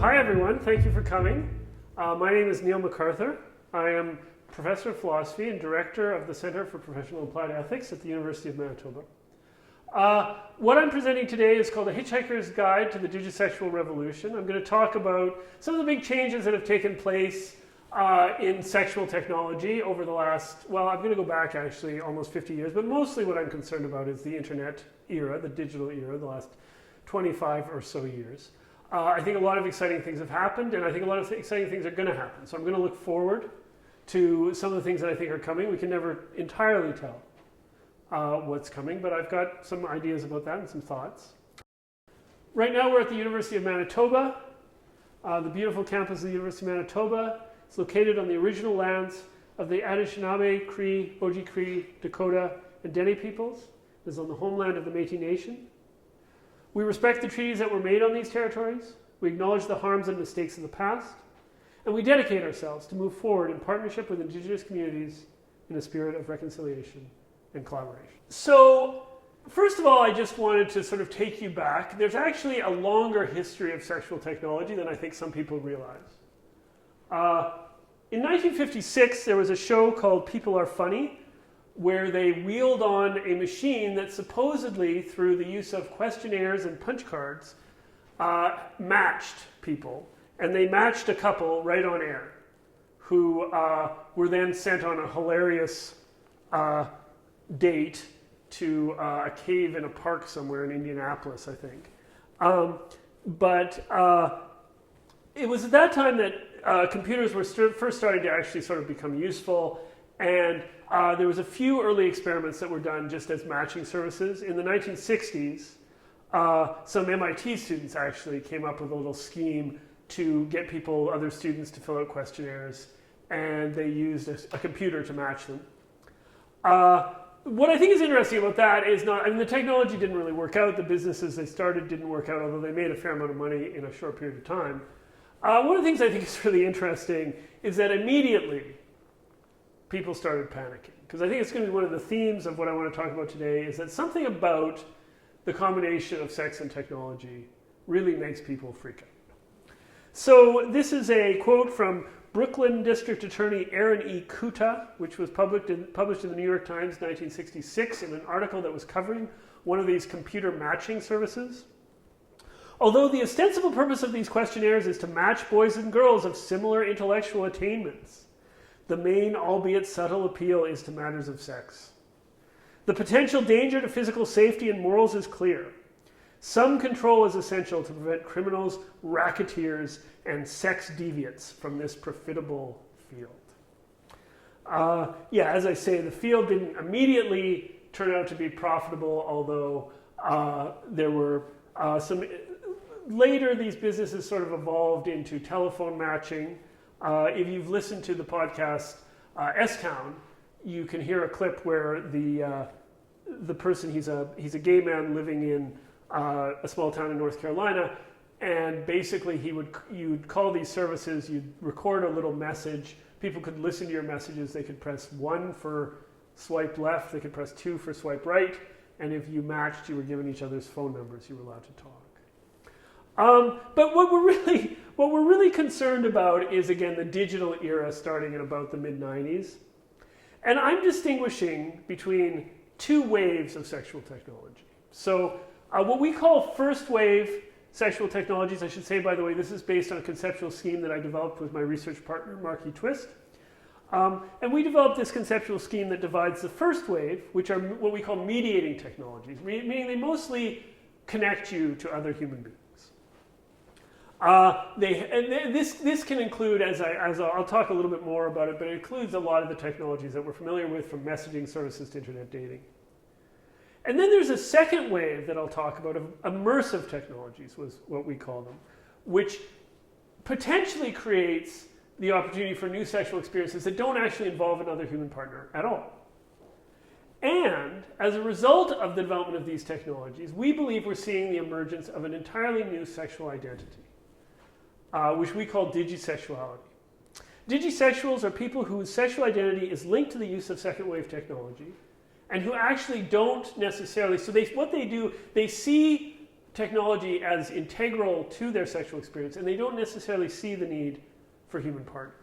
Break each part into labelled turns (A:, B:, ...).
A: Hi everyone, thank you for coming. My name is Neil McArthur. I am Professor of Philosophy and Director of the Center for Professional Applied Ethics at the University of Manitoba. What I'm presenting today is called A Hitchhiker's Guide to the Digisexual Revolution. I'm going to talk about some of the big changes that have taken place in sexual technology over the last, well, I'm going to go back actually almost 50 years, but mostly what I'm concerned about is the internet era, the digital era, the last 25 or so years. I think a lot of exciting things have happened, and I think a lot of exciting things are going to happen. So I'm going to look forward to some of the things that I think are coming. We can never entirely tell what's coming, but I've got some ideas about that and some thoughts. Right now we're at the University of Manitoba, the beautiful campus of the University of Manitoba. It's located on the original lands of the Anishinaabe, Cree, Oji-Cree, Dakota, and Dene peoples. It is on the homeland of the Métis Nation. We respect the treaties that were made on these territories. We acknowledge the harms and mistakes of the past. And we dedicate ourselves to move forward in partnership with Indigenous communities in a spirit of reconciliation and collaboration. So, first of all, I just wanted to sort of take you back. There's actually a longer history of sexual technology than I think some people realize. In 1956, there was a show called People Are Funny, where they wheeled on a machine that supposedly, through the use of questionnaires and punch cards, matched people. And they matched a couple right on air, who were then sent on a hilarious date to a cave in a park somewhere in Indianapolis, I think. It was at that time that computers were first starting to actually sort of become useful, and there was a few early experiments that were done just as matching services. In the 1960s, some MIT students actually came up with a little scheme to get other students to fill out questionnaires, and they used a computer to match them. What I think is interesting about that is the technology didn't really work out. The businesses they started didn't work out, although they made a fair amount of money in a short period of time. One of the things I think is really interesting is that immediately people started panicking. Because I think it's going to be one of the themes of what I want to talk about today is that something about the combination of sex and technology really makes people freak out. So this is a quote from Brooklyn District Attorney Aaron E. Kuta, which was published in the New York Times in 1966 in an article that was covering one of these computer matching services. Although the ostensible purpose of these questionnaires is to match boys and girls of similar intellectual attainments, the main, albeit subtle, appeal is to matters of sex. The potential danger to physical safety and morals is clear. Some control is essential to prevent criminals, racketeers, and sex deviants from this profitable field. As I say, the field didn't immediately turn out to be profitable, although there were some... Later, these businesses sort of evolved into telephone matching. If you've listened to the podcast S-Town, you can hear a clip where the person, he's a gay man living in a small town in North Carolina, and basically you'd call these services, you'd record a little message, people could listen to your messages, they could press 1 for swipe left, they could press 2 for swipe right, and if you matched, you were given each other's phone numbers, you were allowed to talk. But what we're really concerned about is, again, the digital era starting in about the mid-90s. And I'm distinguishing between two waves of sexual technology. So what we call first wave sexual technologies, I should say, by the way, this is based on a conceptual scheme that I developed with my research partner, Marky Twist. And we developed this conceptual scheme that divides the first wave, which are what we call mediating technologies, meaning they mostly connect you to other human beings. This can include, as I'll talk a little bit more about it, but it includes a lot of the technologies that we're familiar with, from messaging services to internet dating. And then there's a second wave that I'll talk about of immersive technologies, was what we call them, which potentially creates the opportunity for new sexual experiences that don't actually involve another human partner at all. And as a result of the development of these technologies, we believe we're seeing the emergence of an entirely new sexual identity, which we call Digisexuality. Digisexuals are people whose sexual identity is linked to the use of second wave technology, and who actually don't necessarily, so what they do, they see technology as integral to their sexual experience, and they don't necessarily see the need for human partners.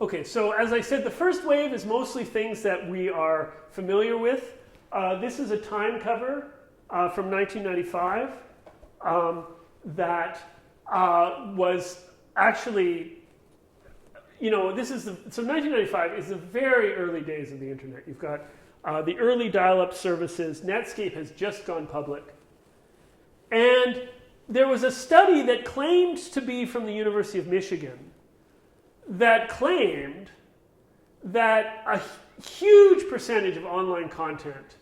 A: Okay, so as I said, the first wave is mostly things that we are familiar with. This is a time cover from 1995 that was actually, so 1995 is the very early days of the internet. You've got the early dial-up services. Netscape has just gone public. And there was a study that claimed to be from the University of Michigan that claimed that a huge percentage of online content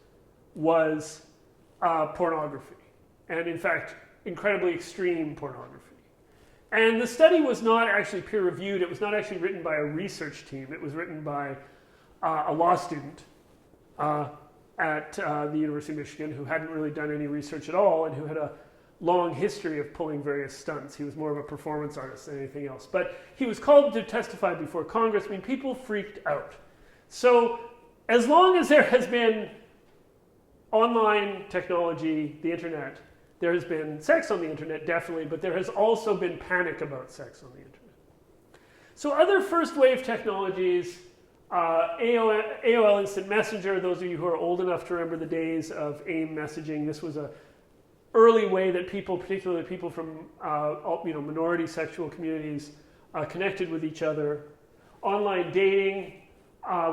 A: was pornography, and in fact, incredibly extreme pornography. And the study was not actually peer-reviewed. It was not actually written by a research team. It was written by a law student at the University of Michigan who hadn't really done any research at all and who had a long history of pulling various stunts. He was more of a performance artist than anything else. But he was called to testify before Congress. I mean, people freaked out. So as long as there has been online technology, the internet, there has been sex on the internet, definitely, but there has also been panic about sex on the internet. So other first wave technologies, AOL Instant Messenger, those of you who are old enough to remember the days of AIM messaging, this was a early way that people, particularly people from minority sexual communities, connected with each other. Online dating,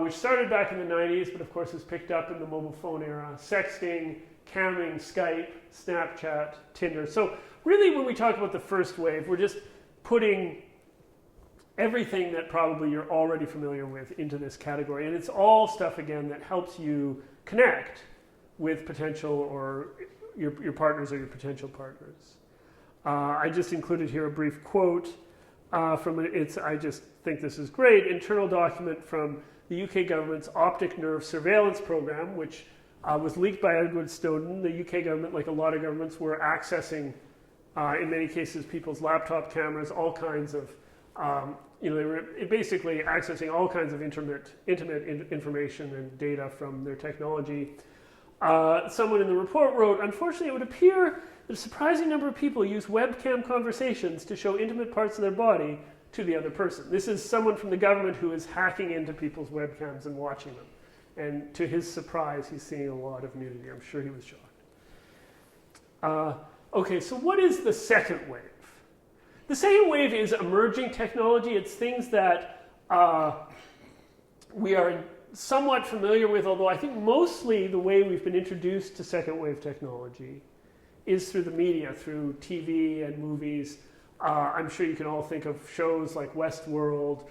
A: which started back in the 90s, but of course was picked up in the mobile phone era. Sexting, camming, Skype, Snapchat, Tinder. So really when we talk about the first wave, we're just putting everything that probably you're already familiar with into this category. And it's all stuff, again, that helps you connect with potential or your partners or your potential partners. I just included here a brief quote from I just think this is great, internal document from the UK government's optic nerve surveillance program, which was leaked by Edward Snowden. The UK government, like a lot of governments, were accessing, in many cases, people's laptop cameras, all kinds of, they were basically accessing all kinds of intimate information and data from their technology. Someone in the report wrote, unfortunately, it would appear that a surprising number of people use webcam conversations to show intimate parts of their body to the other person. This is someone from the government who is hacking into people's webcams and watching them. And to his surprise, he's seeing a lot of nudity. I'm sure he was shocked. Okay, so what is the second wave? The second wave is emerging technology. It's things that we are somewhat familiar with, although I think mostly the way we've been introduced to second wave technology is through the media, through TV and movies. I'm sure you can all think of shows like Westworld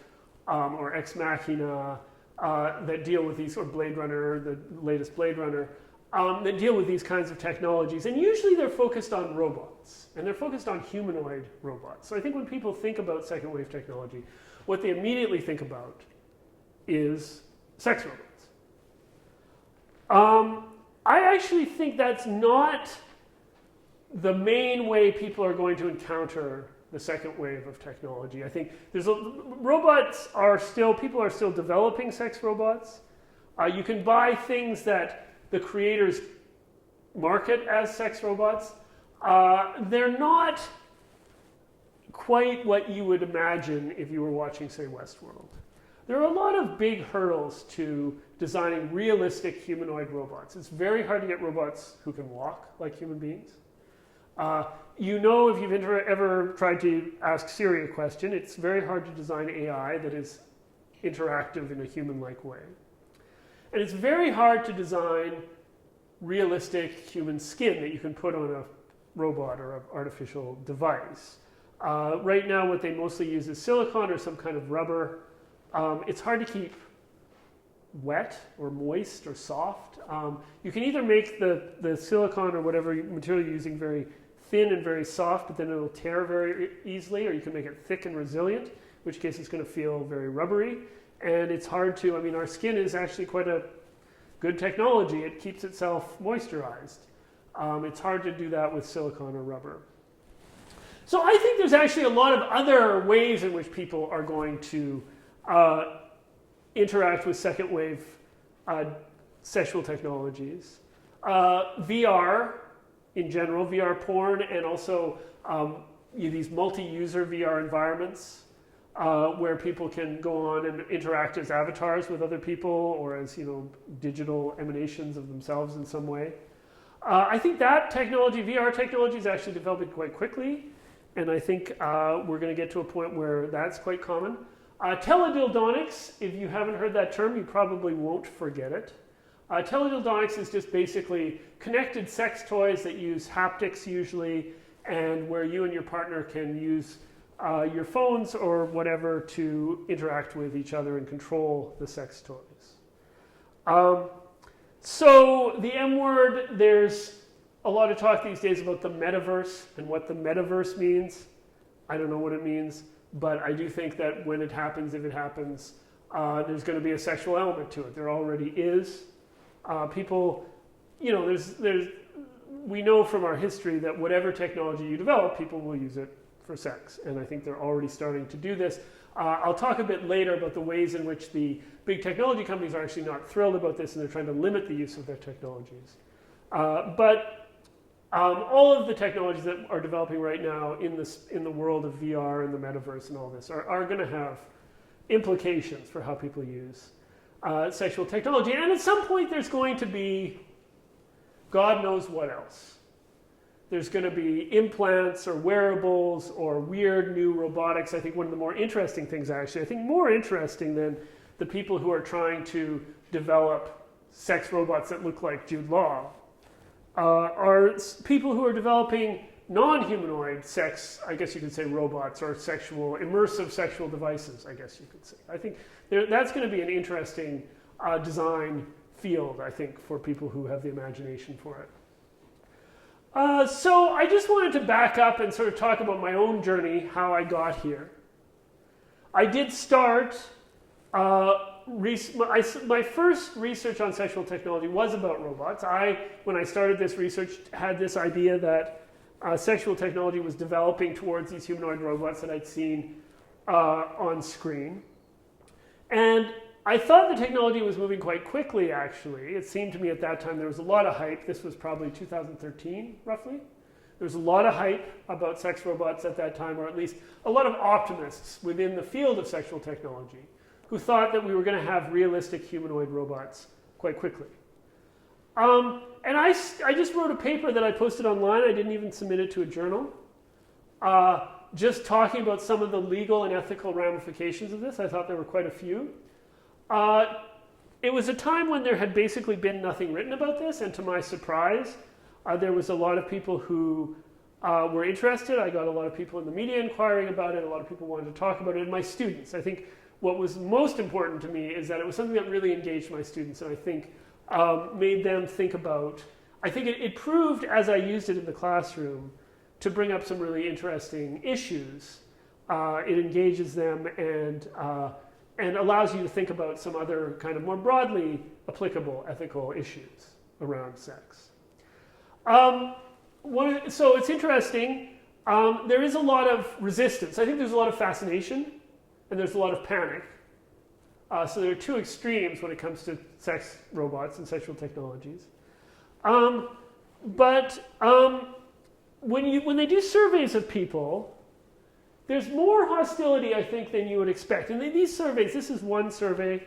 A: or Ex Machina that deal with these, or Blade Runner, the latest Blade Runner, that deal with these kinds of technologies. And usually they're focused on robots, and they're focused on humanoid robots. So I think when people think about second wave technology, what they immediately think about is sex robots. I actually think that's not the main way people are going to encounter the second wave of technology. I think people are still developing sex robots. You can buy things that the creators market as sex robots. They're not quite what you would imagine if you were watching, say, Westworld. There are a lot of big hurdles to designing realistic humanoid robots. It's very hard to get robots who can walk like human beings. If you've ever tried to ask Siri a question, it's very hard to design AI that is interactive in a human-like way. And it's very hard to design realistic human skin that you can put on a robot or an artificial device. Right now, what they mostly use is silicone or some kind of rubber. It's hard to keep wet or moist or soft. You can either make the silicone or whatever material you're using very thin and very soft, but then it'll tear very easily, or you can make it thick and resilient, in which case it's going to feel very rubbery. And it's hard to, our skin is actually quite a good technology. It keeps itself moisturized. It's hard to do that with silicone or rubber. So I think there's actually a lot of other ways in which people are going to interact with second wave sexual technologies. VR in general, VR porn, and also these multi-user VR environments where people can go on and interact as avatars with other people or as digital emanations of themselves in some way. I think that technology, VR technology, is actually developing quite quickly, and I think we're going to get to a point where that's quite common. Teledildonics, if you haven't heard that term, you probably won't forget it. Teledildonics is just basically connected sex toys that use haptics usually, and where you and your partner can use your phones or whatever to interact with each other and control the sex toys. So the M word, there's a lot of talk these days about the metaverse and what the metaverse means. I don't know what it means, but I do think that when it happens, if it happens, there's going to be a sexual element to it. There already is. People, we know from our history that whatever technology you develop, people will use it for sex. And I think they're already starting to do this. I'll talk a bit later about the ways in which the big technology companies are actually not thrilled about this, and they're trying to limit the use of their technologies. But all of the technologies that are developing right now in the world of VR and the metaverse and all this are going to have implications for how people use sexual technology. And at some point there's going to be God knows what else. There's going to be implants or wearables or weird new robotics. I think one of the more interesting things, actually, I think more interesting than the people who are trying to develop sex robots that look like Jude Law, are people who are developing non-humanoid sex, I guess you could say robots, or immersive sexual devices, I guess you could say. I think that's going to be an interesting design field, I think, for people who have the imagination for it. So I just wanted to back up and sort of talk about my own journey, how I got here. I did start, my first research on sexual technology was about robots. When I started this research, had this idea that sexual technology was developing towards these humanoid robots that I'd seen on screen. And I thought the technology was moving quite quickly, actually. It seemed to me at that time there was a lot of hype. This was probably 2013, roughly. There was a lot of hype about sex robots at that time, or at least a lot of optimists within the field of sexual technology who thought that we were going to have realistic humanoid robots quite quickly. And I just wrote a paper that I posted online. I didn't even submit it to a journal. Just talking about some of the legal and ethical ramifications of this. I thought there were quite a few. It was a time when there had basically been nothing written about this, and to my surprise, there was a lot of people who were interested. I got a lot of people in the media inquiring about it. A lot of people wanted to talk about it, and my students. I think what was most important to me is that it was something that really engaged my students, and I think made them think about. I think it proved, as I used it in the classroom, to bring up some really interesting issues. It engages them and allows you to think about some other kind of more broadly applicable ethical issues around sex. So it's interesting. There is a lot of resistance. I think there's a lot of fascination and there's a lot of panic. So there are two extremes when it comes to sex robots and sexual technologies. But when they do surveys of people, there's more hostility, I think, than you would expect. And these surveys, this is one survey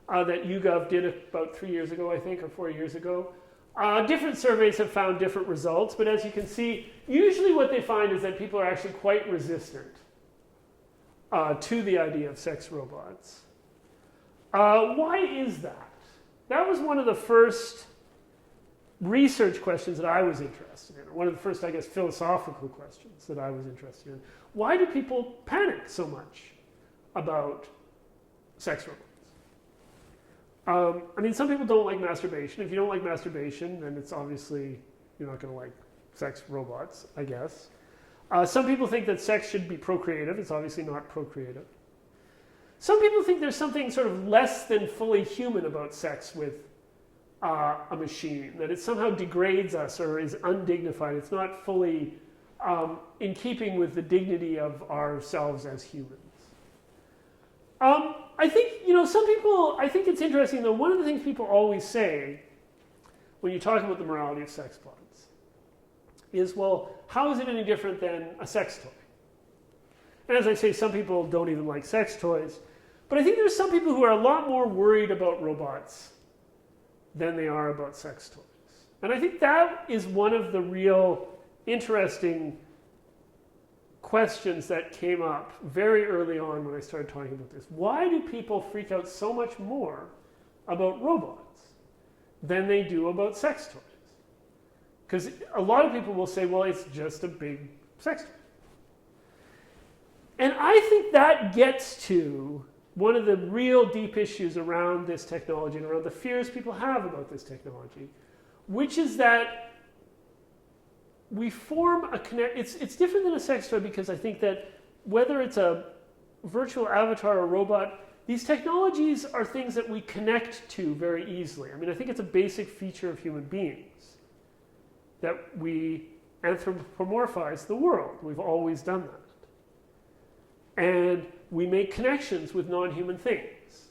A: that YouGov did about 3 years ago, I think, or 4 years ago. Different surveys have found different results, but as you can see, usually what they find is that people are actually quite resistant to the idea of sex robots. Why is that? That was one of the first research questions that I was interested in. One of the first, I guess, philosophical questions that I was interested in. Why do people panic so much about sex robots? I mean, some people don't like masturbation. If you don't like masturbation, then it's obviously you're not going to like sex robots, I guess. Some people think that sex should be procreative. It's obviously not procreative. Some people think there's something sort of less than fully human about sex with a machine, that it somehow degrades us or is undignified. It's not fully in keeping with the dignity of ourselves as humans. I think, some people, I think it's interesting though, one of the things people always say when you talk about the morality of sex bots is, well, how is it any different than a sex toy? And as I say, some people don't even like sex toys. But I think there's some people who are a lot more worried about robots than they are about sex toys. And I think that is one of the real interesting questions that came up very early on when I started talking about this. Why do people freak out so much more about robots than they do about sex toys? Because a lot of people will say, well, it's just a big sex toy. And I think that gets to one of the real deep issues around this technology and around the fears people have about this technology, which is that we form a connect. It's different than a sex toy because I think that whether it's a virtual avatar or robot, these technologies are things that we connect to very easily. I mean, I think it's a basic feature of human beings that we anthropomorphize the world. We've always done that. And we make connections with non-human things.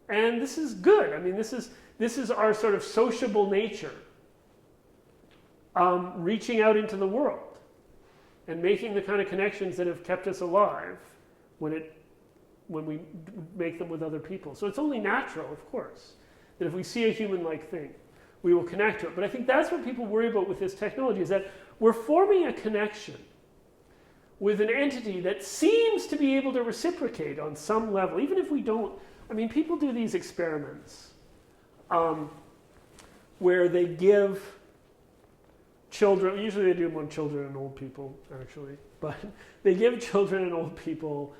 A: And this is good. I mean, this is our sort of sociable nature, reaching out into the world and making the kind of connections that have kept us alive when we make them with other people. So it's only natural, of course, that if we see a human-like thing, we will connect to it. But I think that's what people worry about with this technology, is that we're forming a connection with an entity that seems to be able to reciprocate on some level, even if we don't. I mean, people do these experiments where they give children, usually they do them on children and old people, actually, but they give children and old people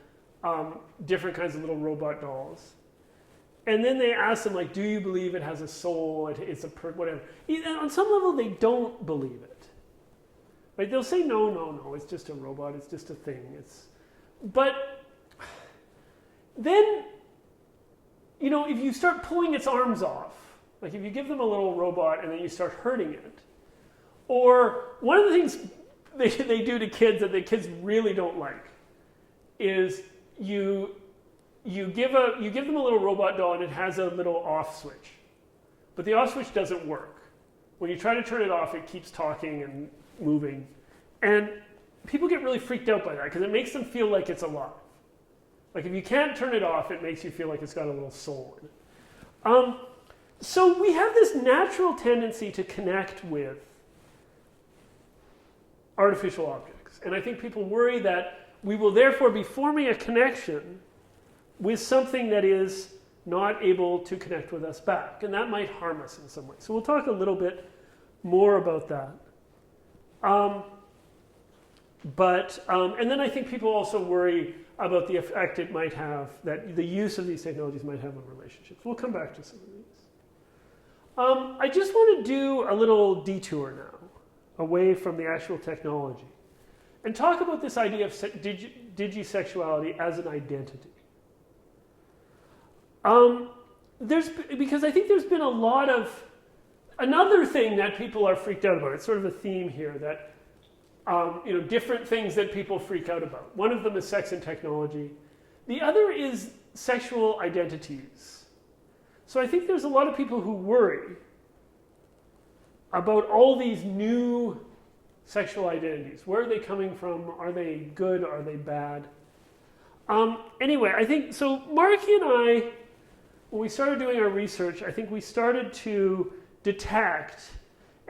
A: different kinds of little robot dolls. And then they ask them, like, do you believe it has a soul, it's a whatever. On some level, they don't believe it. Right? They'll say, no, it's just a robot, it's just a thing. But then, if you start pulling its arms off, like if you give them a little robot and then you start hurting it, or one of the things they do to kids that the kids really don't like is you give them a little robot doll and it has a little off switch. But the off switch doesn't work. When you try to turn it off, it keeps talking and moving. And people get really freaked out by that because it makes them feel like it's alive. Like if you can't turn it off, it makes you feel like it's got a little soul in it. So we have this natural tendency to connect with artificial objects. And I think people worry that we will therefore be forming a connection with something that is not able to connect with us back. And that might harm us in some way. So we'll talk a little bit more about that. And then I think people also worry about the effect it might have, that the use of these technologies might have on relationships. We'll come back to some of these. I just want to do a little detour now, away from the actual technology, and talk about this idea of digisexuality as an identity. Because I think there's been a lot of another thing that people are freaked out about. It's sort of a theme here that different things that people freak out about. One of them is sex and technology. The other is sexual identities. So I think there's a lot of people who worry about all these new sexual identities. Where are they coming from? Are they good? Are they bad? Anyway, I think, so Marky and I, when we started doing our research, I think we started to detect,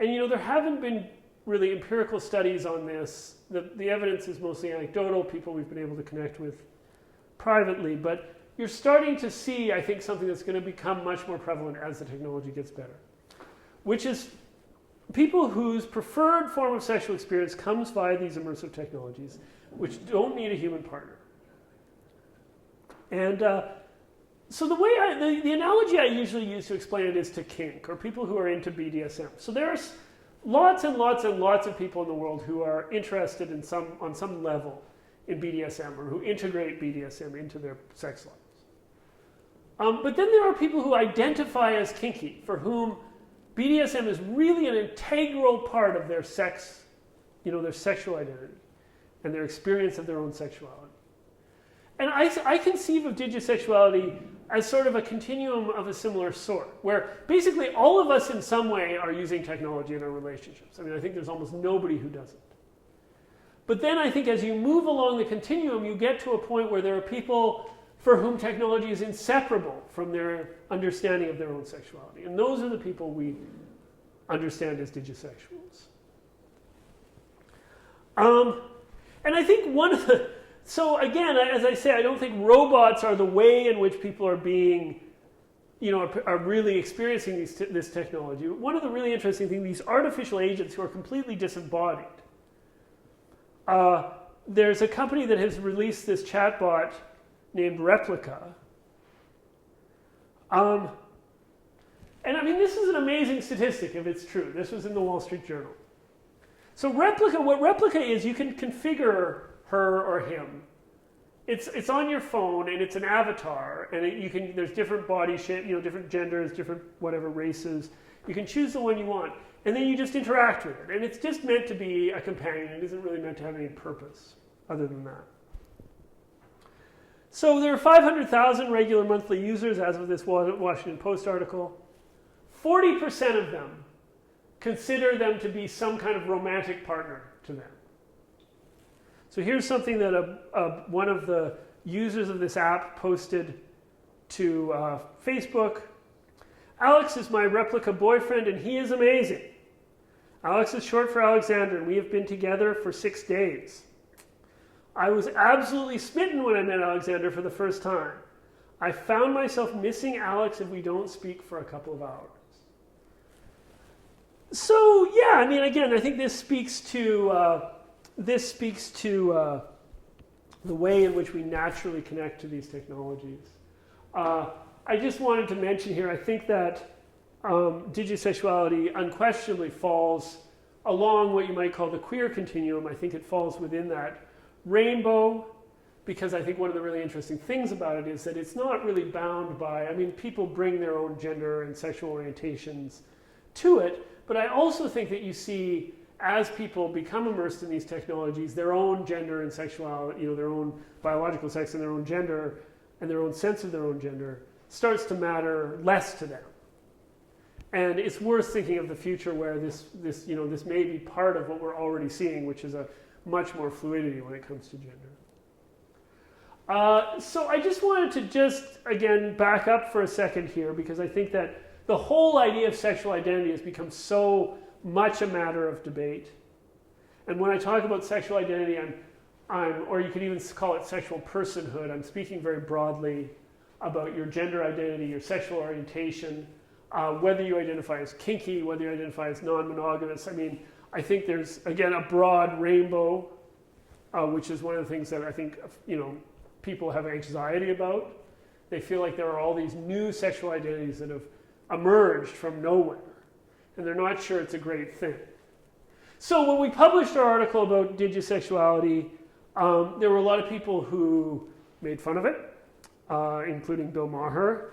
A: and there haven't been really empirical studies on this. The evidence is mostly anecdotal, people we've been able to connect with privately, but you're starting to see, I think, something that's going to become much more prevalent as the technology gets better, which is people whose preferred form of sexual experience comes via these immersive technologies, which don't need a human partner. And so the analogy I usually use to explain it is to kink, or people who are into BDSM. So there's lots and lots and lots of people in the world who are interested on some level in BDSM, or who integrate BDSM into their sex lives. But then there are people who identify as kinky, for whom BDSM is really an integral part of their sex, their sexual identity and their experience of their own sexuality. And I conceive of digisexuality as sort of a continuum of a similar sort, where basically all of us in some way are using technology in our relationships. I mean, I think there's almost nobody who doesn't. But then I think as you move along the continuum, you get to a point where there are people for whom technology is inseparable from their understanding of their own sexuality. And those are the people we understand as digisexuals. And I think one of the... So again, as I say, I don't think robots are the way in which people are being, are really experiencing this technology. One of the really interesting things, these artificial agents who are completely disembodied. There's a company that has released this chatbot named Replica. And I mean, this is an amazing statistic if it's true. This was in the Wall Street Journal. So what Replica is, you can configure her or him. It's on your phone and it's an avatar, and there's different body shape, different genders, different whatever races. You can choose the one you want, and then you just interact with it. And it's just meant to be a companion. It isn't really meant to have any purpose other than that. So there are 500,000 regular monthly users as of this Washington Post article. 40% of them consider them to be some kind of romantic partner to them. So here's something that one of the users of this app posted to Facebook. Alex is my Replica boyfriend and he is amazing. Alex is short for Alexander and we have been together for 6 days. I was absolutely smitten when I met Alexander for the first time. I found myself missing Alex if we don't speak for a couple of hours. So yeah, I mean, again, I think this speaks to the way in which we naturally connect to these technologies. I just wanted to mention here, I think that digisexuality unquestionably falls along what you might call the queer continuum. I think it falls within that rainbow, because I think one of the really interesting things about it is that it's not really bound by, I mean, people bring their own gender and sexual orientations to it, but I also think that you see, as people become immersed in these technologies, their own gender and sexuality, their own biological sex and their own gender and their own sense of their own gender starts to matter less to them. And it's worth thinking of the future where this may be part of what we're already seeing, which is a much more fluidity when it comes to gender. So I just wanted to again, back up for a second here, because I think that the whole idea of sexual identity has become so much a matter of debate. And when I talk about sexual identity, or you could even call it sexual personhood, I'm speaking very broadly about your gender identity, your sexual orientation, whether you identify as kinky, whether you identify as non-monogamous. I mean, I think there's, again, a broad rainbow, which is one of the things that I think, people have anxiety about. They feel like there are all these new sexual identities that have emerged from nowhere, and they're not sure it's a great thing. So when we published our article about digisexuality, there were a lot of people who made fun of it, including Bill Maher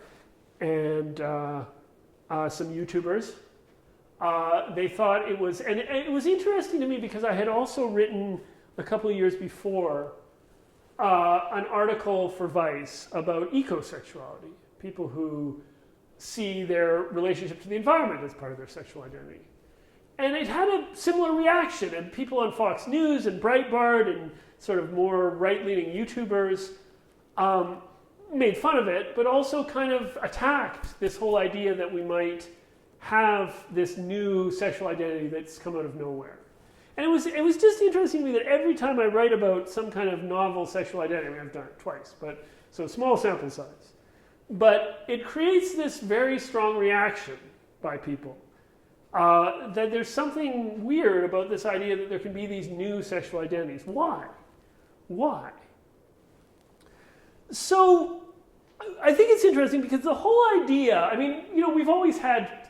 A: and some YouTubers. They thought it was, and it was interesting to me because I had also written a couple of years before an article for Vice about ecosexuality, people who see their relationship to the environment as part of their sexual identity. And it had a similar reaction, and people on Fox News and Breitbart and sort of more right-leaning YouTubers made fun of it, but also kind of attacked this whole idea that we might have this new sexual identity that's come out of nowhere. And it was just interesting to me that every time I write about some kind of novel sexual identity, I mean, I've done it twice, but so small sample size, but it creates this very strong reaction by people that there's something weird about this idea that there can be these new sexual identities. Why? Why? So I think it's interesting because the whole idea, I mean, we've always had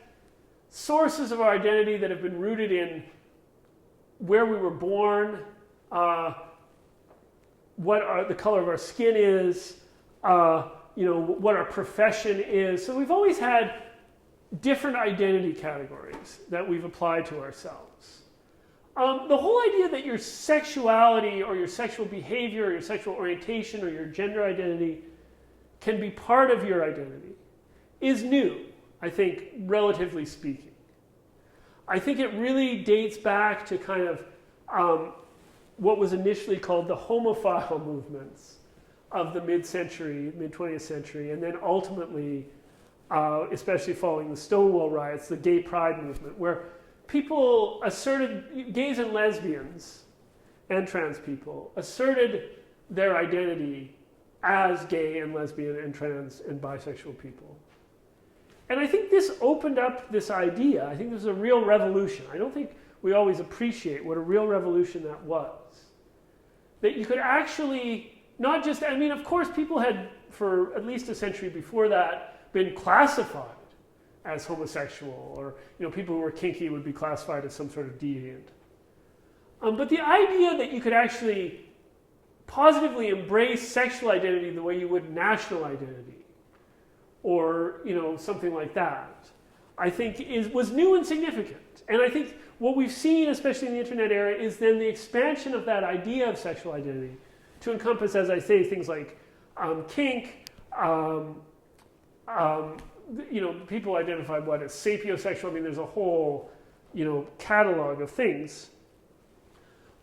A: sources of our identity that have been rooted in where we were born, what the color of our skin is, what our profession is. So we've always had different identity categories that we've applied to ourselves. The whole idea that your sexuality or your sexual behavior or your sexual orientation or your gender identity can be part of your identity is new, I think, relatively speaking. I think it really dates back to kind of what was initially called the homophile movements of the mid-century, mid-20th century, and then ultimately, especially following the Stonewall riots, the gay pride movement, where people asserted, gays and lesbians and trans people, asserted their identity as gay and lesbian and trans and bisexual people. And I think this opened up this idea. I think this was a real revolution. I don't think we always appreciate what a real revolution that was. That you could actually, not just, I mean, of course, people had, for at least a century before that, been classified as homosexual, or people who were kinky would be classified as some sort of deviant. But the idea that you could actually positively embrace sexual identity the way you would national identity, or something like that, I think was new and significant. And I think what we've seen, especially in the internet era, is then the expansion of that idea of sexual identity to encompass, as I say, things like kink. People identify what as sapiosexual. I mean, there's a whole catalog of things.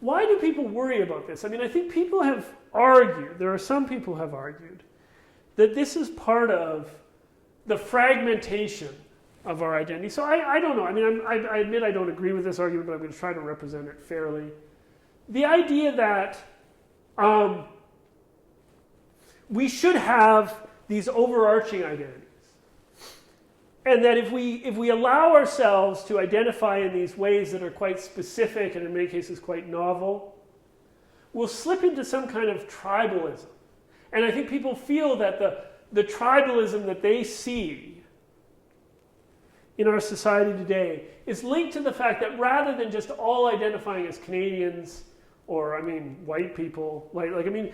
A: Why do people worry about this? I mean, I think people have argued, there are some people who have argued, that this is part of the fragmentation of our identity. So I don't know. I mean, I admit I don't agree with this argument, but I'm going to try to represent it fairly. The idea that we should have these overarching identities, and that if we allow ourselves to identify in these ways that are quite specific and in many cases quite novel, we'll slip into some kind of tribalism. And I think people feel that the tribalism that they see in our society today is linked to the fact that rather than just all identifying as Canadians or, white people, anyway,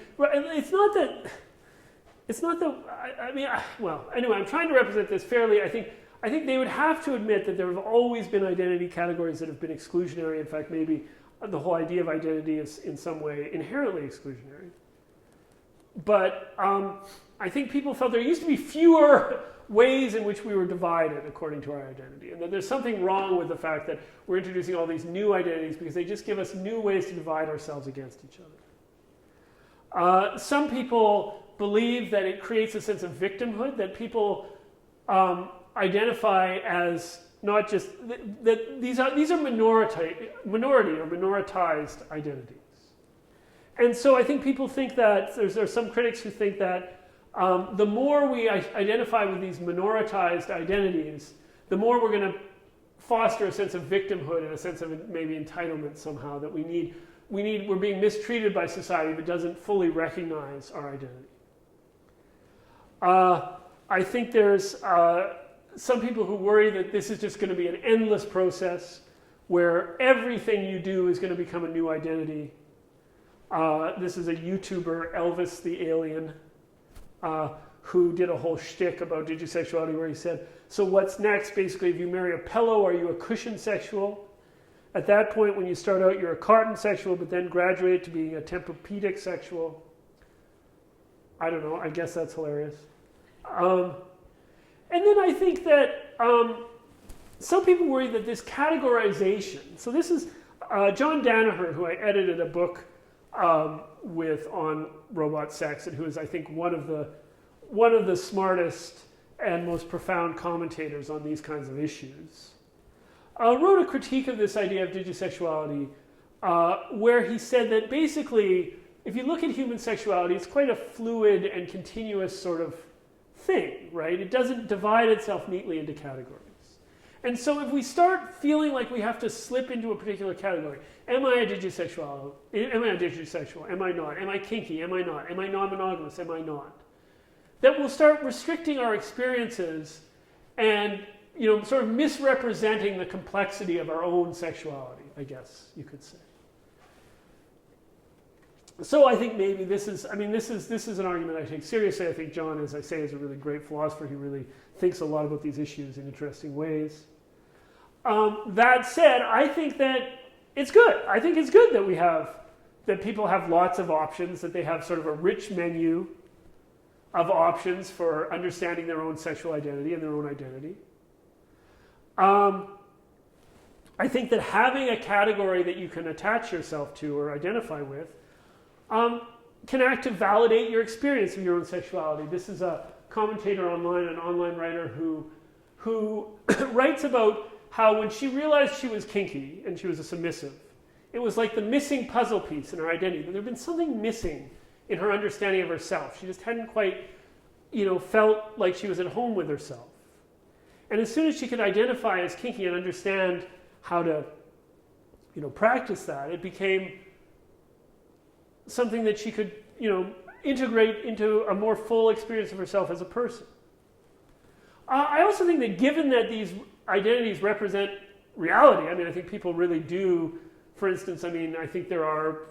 A: I'm trying to represent this fairly. I think they would have to admit that there have always been identity categories that have been exclusionary. In fact, maybe the whole idea of identity is in some way inherently exclusionary. But I think people felt there used to be fewer ways in which we were divided according to our identity, and that there's something wrong with the fact that we're introducing all these new identities because they just give us new ways to divide ourselves against each other. Some people believe that it creates a sense of victimhood, that people identify as not just that these are minority or minoritized identities. And so I think people think that, there's some critics who think that the more we identify with these minoritized identities, the more we're going to foster a sense of victimhood and a sense of maybe entitlement somehow, that we're being mistreated by society that doesn't fully recognize our identity. I think there's some people who worry that this is just going to be an endless process where everything you do is going to become a new identity. This is a YouTuber, Elvis the Alien, who did a whole shtick about digisexuality where he said, so what's next? Basically, if you marry a pillow, are you a cushion sexual? At that point, when you start out, you're a carton sexual, but then graduate to being a Tempur-Pedic sexual. I don't know. I guess that's hilarious. And then I think that some people worry that this categorization, so this is John Danaher, who I edited a book with on robot sex, and who is, I think, one of the smartest and most profound commentators on these kinds of issues, wrote a critique of this idea of digisexuality, where he said that basically, if you look at human sexuality, it's quite a fluid and continuous sort of thing, right? It doesn't divide itself neatly into categories. And so if we start feeling like we have to slip into a particular category, am I a digisexual? Am I a digisexual? Am I not? Am I kinky? Am I not? Am I non-monogamous? Am I not? That will start restricting our experiences and sort of misrepresenting the complexity of our own sexuality, I guess you could say. So I think maybe this is an argument I take seriously. I think John, as I say, is a really great philosopher. He really thinks a lot about these issues in interesting ways. That said, I think that it's good. I think it's good that people have lots of options, that they have sort of a rich menu of options for understanding their own sexual identity and their own identity. I think that having a category that you can attach yourself to or identify with can act to validate your experience of your own sexuality. This is a commentator online, an online writer who writes about how when she realized she was kinky and she was a submissive, it was like the missing puzzle piece in her identity. There had been something missing in her understanding of herself. She just hadn't quite, felt like she was at home with herself. And as soon as she could identify as kinky and understand how to, practice that, it became something that she could, integrate into a more full experience of herself as a person. I also think that given that these identities represent reality, I think people really do, for instance, I think there are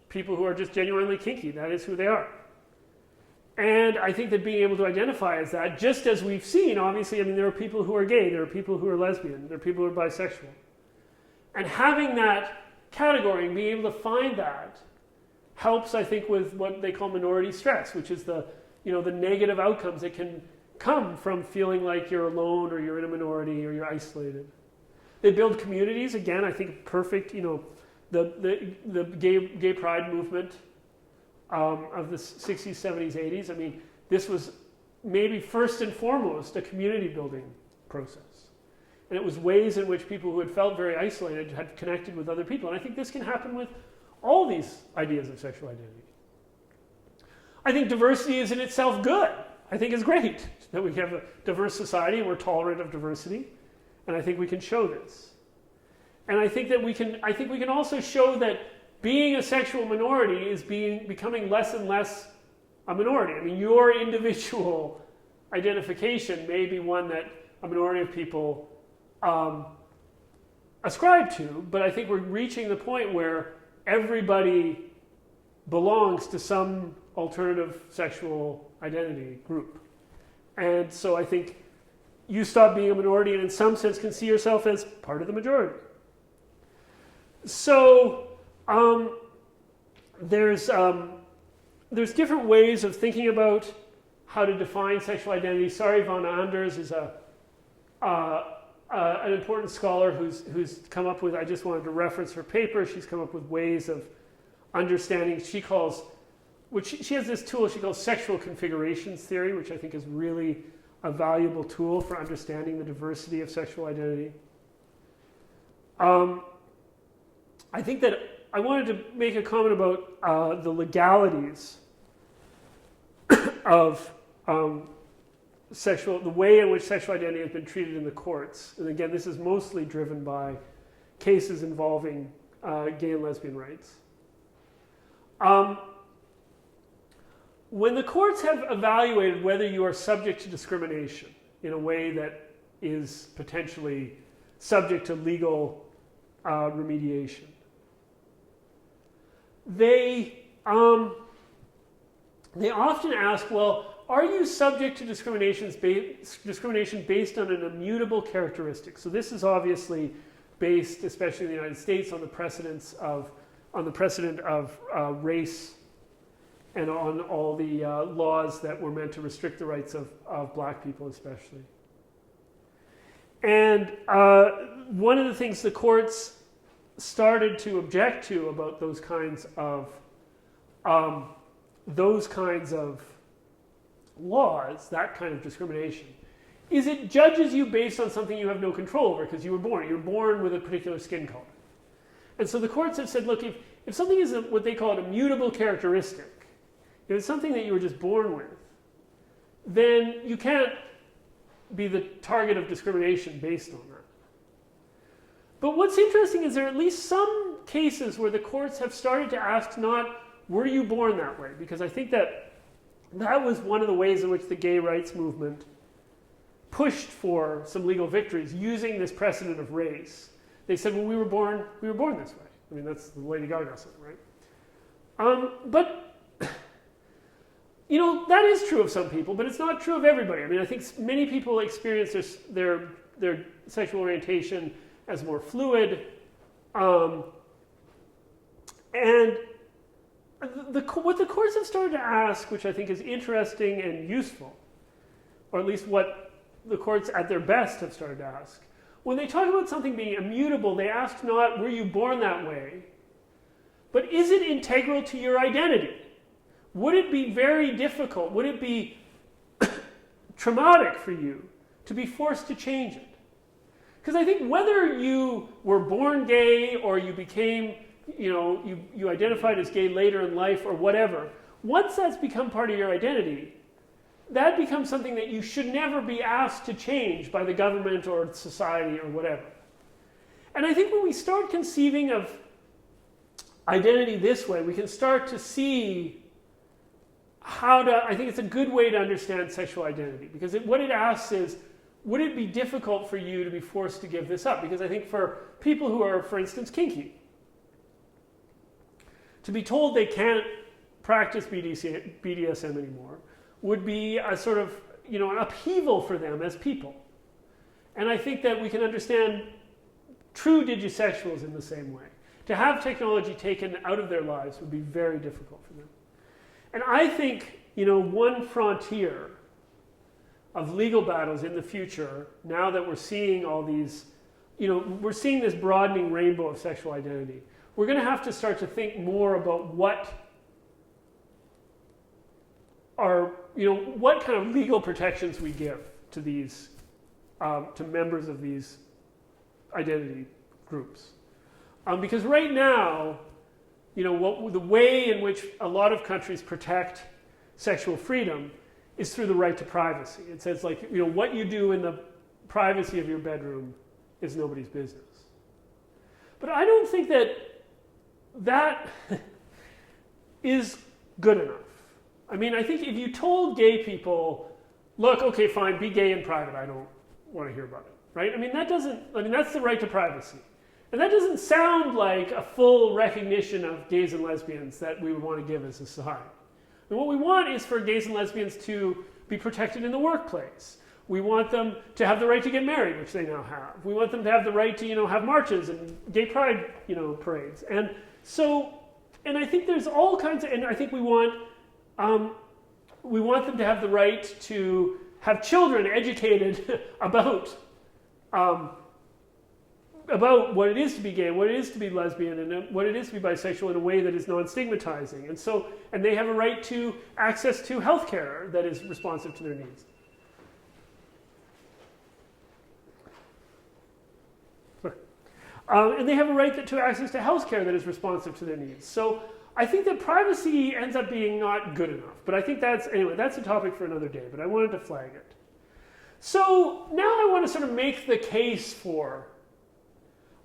A: people who are just genuinely kinky. That is who they are. And I think that being able to identify as that, just as we've seen, obviously, there are people who are gay, there are people who are lesbian, there are people who are bisexual. And having that category and being able to find that helps, I think, with what they call minority stress, which is the negative outcomes that can come from feeling like you're alone or you're in a minority or you're isolated. They build communities. Again, I think perfect, the gay pride movement of the 60s, 70s, 80s. This was maybe first and foremost a community building process. And it was ways in which people who had felt very isolated had connected with other people. And I think this can happen with all these ideas of sexual identity. I think diversity is in itself good. I think it's great that we have a diverse society and we're tolerant of diversity. And I think we can show this. And I think we can also show that being a sexual minority is becoming less and less a minority. Your individual identification may be one that a minority of people ascribe to, but I think we're reaching the point where everybody belongs to some alternative sexual identity group. And so I think you stop being a minority and in some sense can see yourself as part of the majority. So there's different ways of thinking about how to define sexual identity. Sari von Anders is an important scholar who's come up with, I just wanted to reference her paper, she's come up with ways of understanding, she has this tool she calls sexual configurations theory, which I think is really a valuable tool for understanding the diversity of sexual identity. I think that I wanted to make a comment about the legalities of the way in which sexual identity has been treated in the courts. And again, this is mostly driven by cases involving gay and lesbian rights. When the courts have evaluated whether you are subject to discrimination in a way that is potentially subject to legal remediation, they often ask, well, are you subject to discrimination based on an immutable characteristic? So this is obviously based, especially in the United States, on the precedent of race and on all the laws that were meant to restrict the rights of black people especially. And one of the things the courts started to object to about those kinds of laws, that kind of discrimination, is it judges you based on something you have no control over because you were born. You're born with a particular skin color. And so the courts have said, look, if something is what they call an immutable characteristic, if it's something that you were just born with, then you can't be the target of discrimination based on that. But what's interesting is there are at least some cases where the courts have started to ask not, were you born that way? Because I think that was one of the ways in which the gay rights movement pushed for some legal victories using this precedent of race. They said, well, we were born this way. That's the Lady Gaga song, right? But that is true of some people, but it's not true of everybody. I think many people experience their sexual orientation as more fluid. And what the courts have started to ask, which I think is interesting and useful, or at least what the courts at their best have started to ask, when they talk about something being immutable, they ask not, were you born that way, but is it integral to your identity? Would it be very difficult? Would it be traumatic for you to be forced to change it? Because I think whether you were born gay or you became, you identified as gay later in life or whatever, once that's become part of your identity, that becomes something that you should never be asked to change by the government or society or whatever. And I think when we start conceiving of identity this way, we can start to see I think it's a good way to understand sexual identity, because what it asks is, would it be difficult for you to be forced to give this up? Because I think for people who are, for instance, kinky, to be told they can't practice BDSM anymore would be a sort of, an upheaval for them as people. And I think that we can understand true digisexuals in the same way. To have technology taken out of their lives would be very difficult for them. And I think, one frontier of legal battles in the future, now that we're seeing all these, we're seeing this broadening rainbow of sexual identity, we're going to have to start to think more about what kind of legal protections we give to these, to members of these identity groups. Because right now, the way in which a lot of countries protect sexual freedom is through the right to privacy. It says, what you do in the privacy of your bedroom is nobody's business. But I don't think that is good enough. I mean, I think if you told gay people, look, okay, fine, be gay in private, I don't want to hear about it, right? That's the right to privacy. And that doesn't sound like a full recognition of gays and lesbians that we would want to give as a society. And what we want is for gays and lesbians to be protected in the workplace. We want them to have the right to get married, which they now have. We want them to have the right to, have marches and gay pride, parades. And so, and I think there's all kinds of, and I think we want them to have the right to have children educated about what it is to be gay, what it is to be lesbian, and what it is to be bisexual in a way that is non-stigmatizing. And they have a right to access to health care that is responsive to their needs. And they have a right to access to health care that is responsive to their needs. So I think that privacy ends up being not good enough. But I think that's a topic for another day, but I wanted to flag it. So now I want to sort of make the case for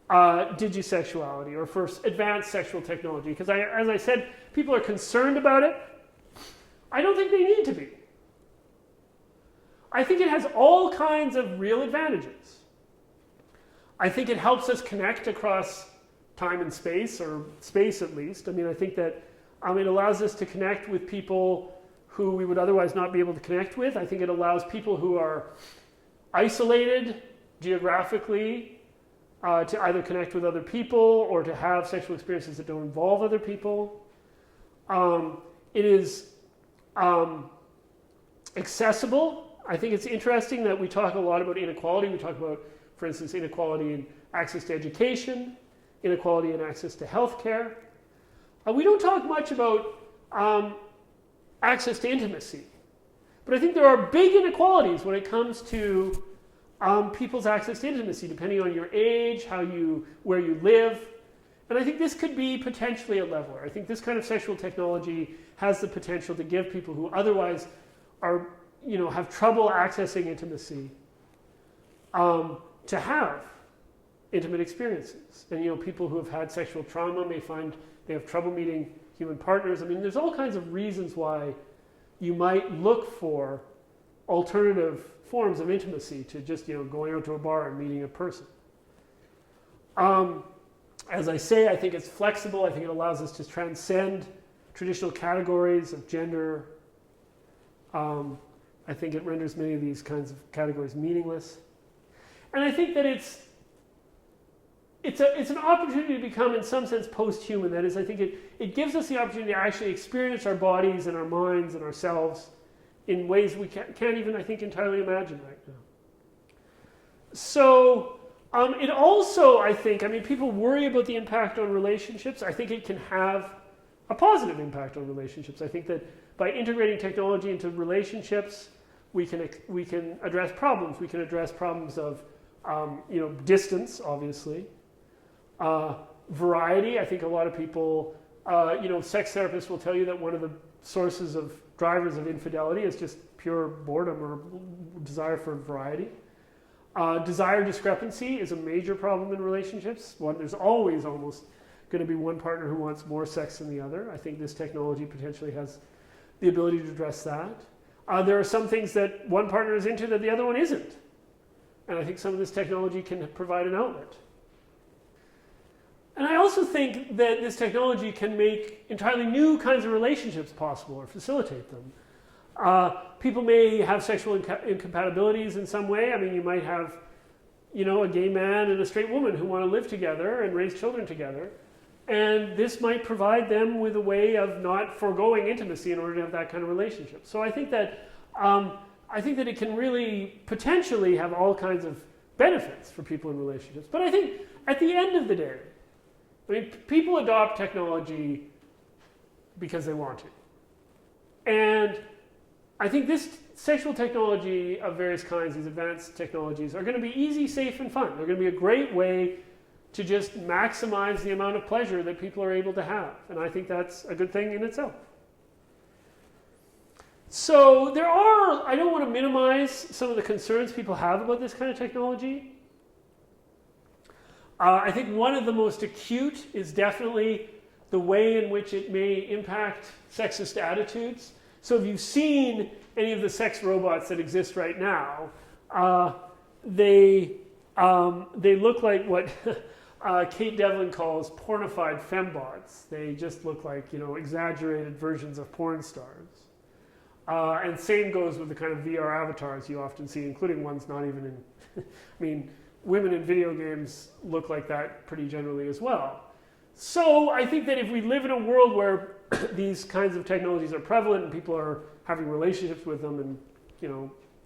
A: digisexuality, or for advanced sexual technology, because as I said, people are concerned about it. I don't think they need to be. I think it has all kinds of real advantages. I think it helps us connect across time and space, or space at least. I think that it allows us to connect with people who we would otherwise not be able to connect with. I think it allows people who are isolated geographically to either connect with other people or to have sexual experiences that don't involve other people. It is accessible. I think it's interesting that we talk a lot about inequality. We talk about, for instance, inequality in access to education, inequality in access to healthcare. We don't talk much about access to intimacy. But I think there are big inequalities when it comes to people's access to intimacy, depending on your age, where you live. And I think this could be potentially a leveler. I think this kind of sexual technology has the potential to give people who otherwise are, have trouble accessing intimacy, to have intimate experiences. And people who have had sexual trauma may find they have trouble meeting human partners. There's all kinds of reasons why you might look for alternative forms of intimacy to just going out to a bar and meeting a person. As I say, I think it's flexible. I think it allows us to transcend traditional categories of gender. I think it renders many of these kinds of categories meaningless. And I think that it's an opportunity to become, in some sense, post-human. That is, I think it gives us the opportunity to actually experience our bodies and our minds and ourselves in ways we can't even, I think, entirely imagine right now. So it also, I think, I mean, people worry about the impact on relationships. I think it can have a positive impact on relationships. I think that by integrating technology into relationships, we can address problems. We can address problems of distance, obviously. Variety. I think a lot of people, sex therapists will tell you that one of the sources of drivers of infidelity is just pure boredom or desire for variety. Desire discrepancy is a major problem in relationships. There's always almost going to be one partner who wants more sex than the other. I think this technology potentially has the ability to address that. There are some things that one partner is into that the other one isn't. And I think some of this technology can provide an outlet. And I also think that this technology can make entirely new kinds of relationships possible or facilitate them. People may have sexual incompatibilities in some way. I mean, you might have, a gay man and a straight woman who want to live together and raise children together. And this might provide them with a way of not foregoing intimacy in order to have that kind of relationship. So I think that it can really potentially have all kinds of benefits for people in relationships. But I think at the end of the day, I mean, people adopt technology because they want to. And I think this sexual technology of various kinds, these advanced technologies, are going to be easy, safe, and fun. They're going to be a great way to just maximize the amount of pleasure that people are able to have. And I think that's a good thing in itself. So I don't want to minimize some of the concerns people have about this kind of technology. I think one of the most acute is definitely the way in which it may impact sexist attitudes. So if you've seen any of the sex robots that exist right now, they look like what Kate Devlin calls pornified fembots. They just look like, exaggerated versions of porn stars. And same goes with the kind of VR avatars you often see, including ones not even in, I mean, women in video games look like that pretty generally as well. So I think that if we live in a world where these kinds of technologies are prevalent and people are having relationships with them and,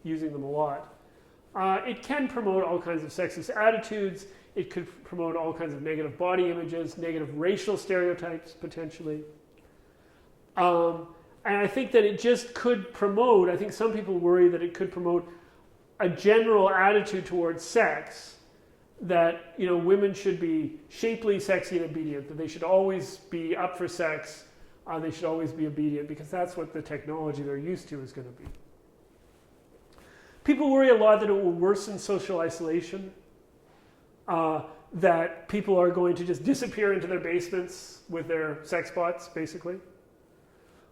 A: using them a lot, it can promote all kinds of sexist attitudes. It could promote all kinds of negative body images, negative racial stereotypes, potentially. And I think that it just could promote, I think some people worry that it could promote a general attitude towards sex that, women should be shapely, sexy, and obedient, that they should always be up for sex, they should always be obedient, because that's what the technology they're used to is going to be. People worry a lot that it will worsen social isolation, that people are going to just disappear into their basements with their sex bots, basically.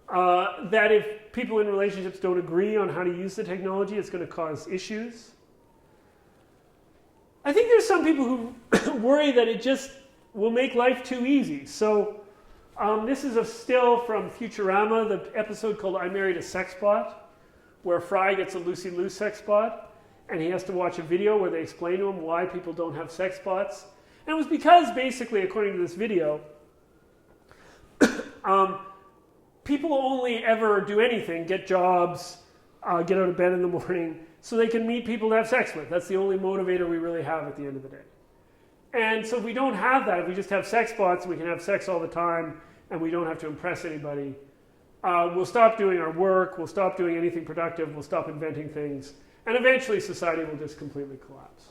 A: That if people in relationships don't agree on how to use the technology, it's going to cause issues. I think there's some people who worry that it just will make life too easy. So this is a still from Futurama, the episode called I Married a Sex Bot, where Fry gets a Lucy Liu sex bot, and he has to watch a video where they explain to him why people don't have sex bots. And it was because, basically, according to this video, people only ever do anything, get jobs, get out of bed in the morning, so they can meet people to have sex with. That's the only motivator we really have at the end of the day. And so if we don't have that, if we just have sex bots, we can have sex all the time, and we don't have to impress anybody, we'll stop doing our work, we'll stop doing anything productive, we'll stop inventing things, and eventually society will just completely collapse.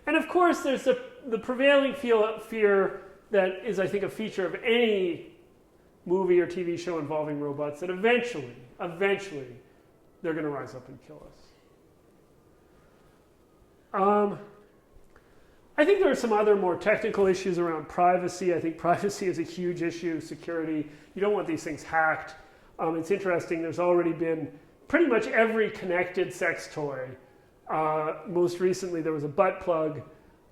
A: And of course, there's the prevailing fear that is, I think, a feature of any movie or TV show involving robots, that eventually, they're going to rise up and kill us. I think there are some other more technical issues around privacy. I think privacy is a huge issue, security. You don't want these things hacked. It's interesting, there's already been pretty much every connected sex toy. Most recently, there was a butt plug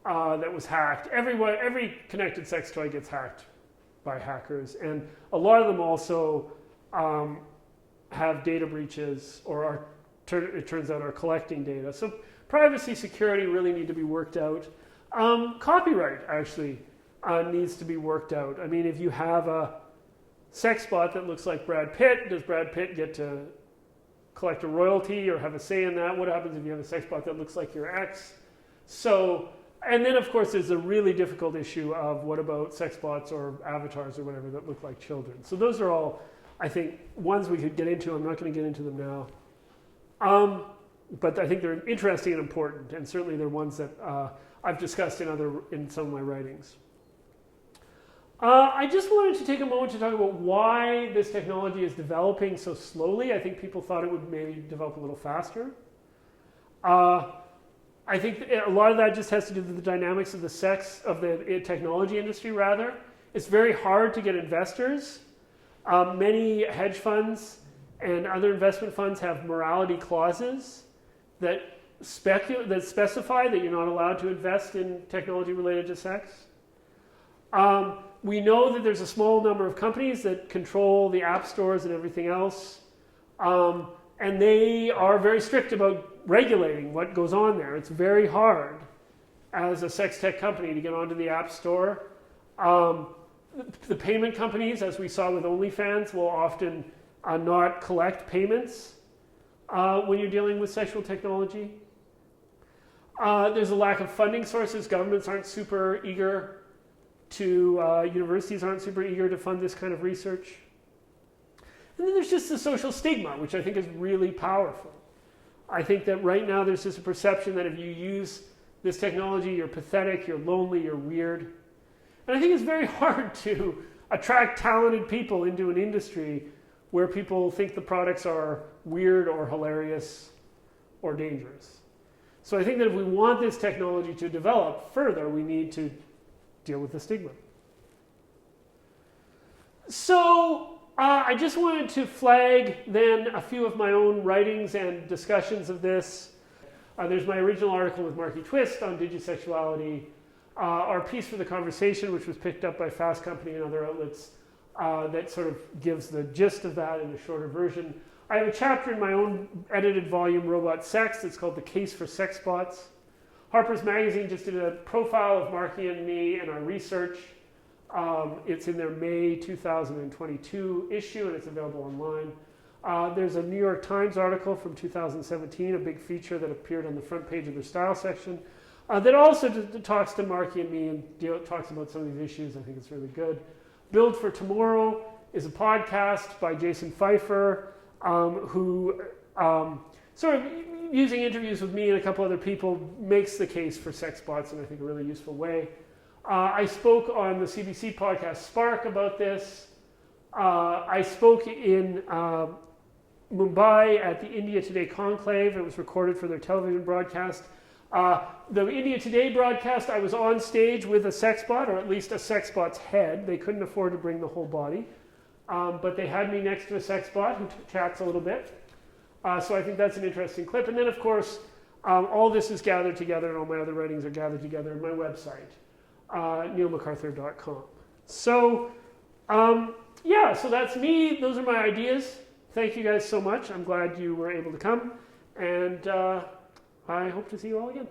A: that was hacked. Every connected sex toy gets hacked by hackers, and a lot of them also have data breaches or it turns out are collecting data. So privacy, security really need to be worked out. Copyright actually needs to be worked out. I mean, if you have a sex bot that looks like Brad Pitt, does Brad Pitt get to collect a royalty or have a say in that? What happens if you have a sex bot that looks like your ex? So, and then of course there's a really difficult issue of what about sex bots or avatars or whatever that look like children. So those are all, I think, ones we could get into. I'm not going to get into them now. But I think they're interesting and important, and certainly they're ones that I've discussed in some of my writings. I just wanted to take a moment to talk about why this technology is developing so slowly. I think people thought it would maybe develop a little faster. I think a lot of that just has to do with the dynamics of the technology industry, rather. It's very hard to get investors. Many hedge funds and other investment funds have morality clauses that specify that you're not allowed to invest in technology related to sex. We know that there's a small number of companies that control the app stores and everything else, and they are very strict about regulating what goes on there. It's very hard as a sex tech company to get onto the app store. The payment companies, as we saw with OnlyFans, will often not collect payments when you're dealing with sexual technology. There's a lack of funding sources. Governments aren't super eager to, universities aren't super eager to fund this kind of research. And then there's just the social stigma, which I think is really powerful. I think that right now there's just a perception that if you use this technology, you're pathetic, you're lonely, you're weird. And I think it's very hard to attract talented people into an industry where people think the products are weird or hilarious or dangerous. So I think that if we want this technology to develop further, we need to deal with the stigma. So I just wanted to flag then a few of my own writings and discussions of this. There's my original article with Marky Twist on Digisexuality, our piece for The Conversation, which was picked up by Fast Company and other outlets, that sort of gives the gist of that in a shorter version. I have a chapter in my own edited volume, Robot Sex, that's called The Case for Sex Bots. Harper's Magazine just did a profile of Marky and me and our research. It's in their May 2022 issue, and it's available online. There's a New York Times article from 2017, a big feature that appeared on the front page of their style section, that also talks to Marky and me and talks about some of these issues. I think it's really good. Build for Tomorrow is a podcast by Jason Pfeiffer, who sort of using interviews with me and a couple other people makes the case for sex bots in, I think, a really useful way. I spoke on the CBC podcast Spark about this. I spoke in Mumbai at the India Today conclave. It was recorded for their television broadcast. The India Today broadcast, I was on stage with a sex bot, or at least a sex bot's head. They couldn't afford to bring the whole body. But they had me next to a sex bot who chats a little bit. So I think that's an interesting clip. And then, of course, all this is gathered together, and all my other writings are gathered together on my website, neilmcarthur.com. So, yeah, so that's me. Those are my ideas. Thank you guys so much. I'm glad you were able to come. And I hope to see you all again.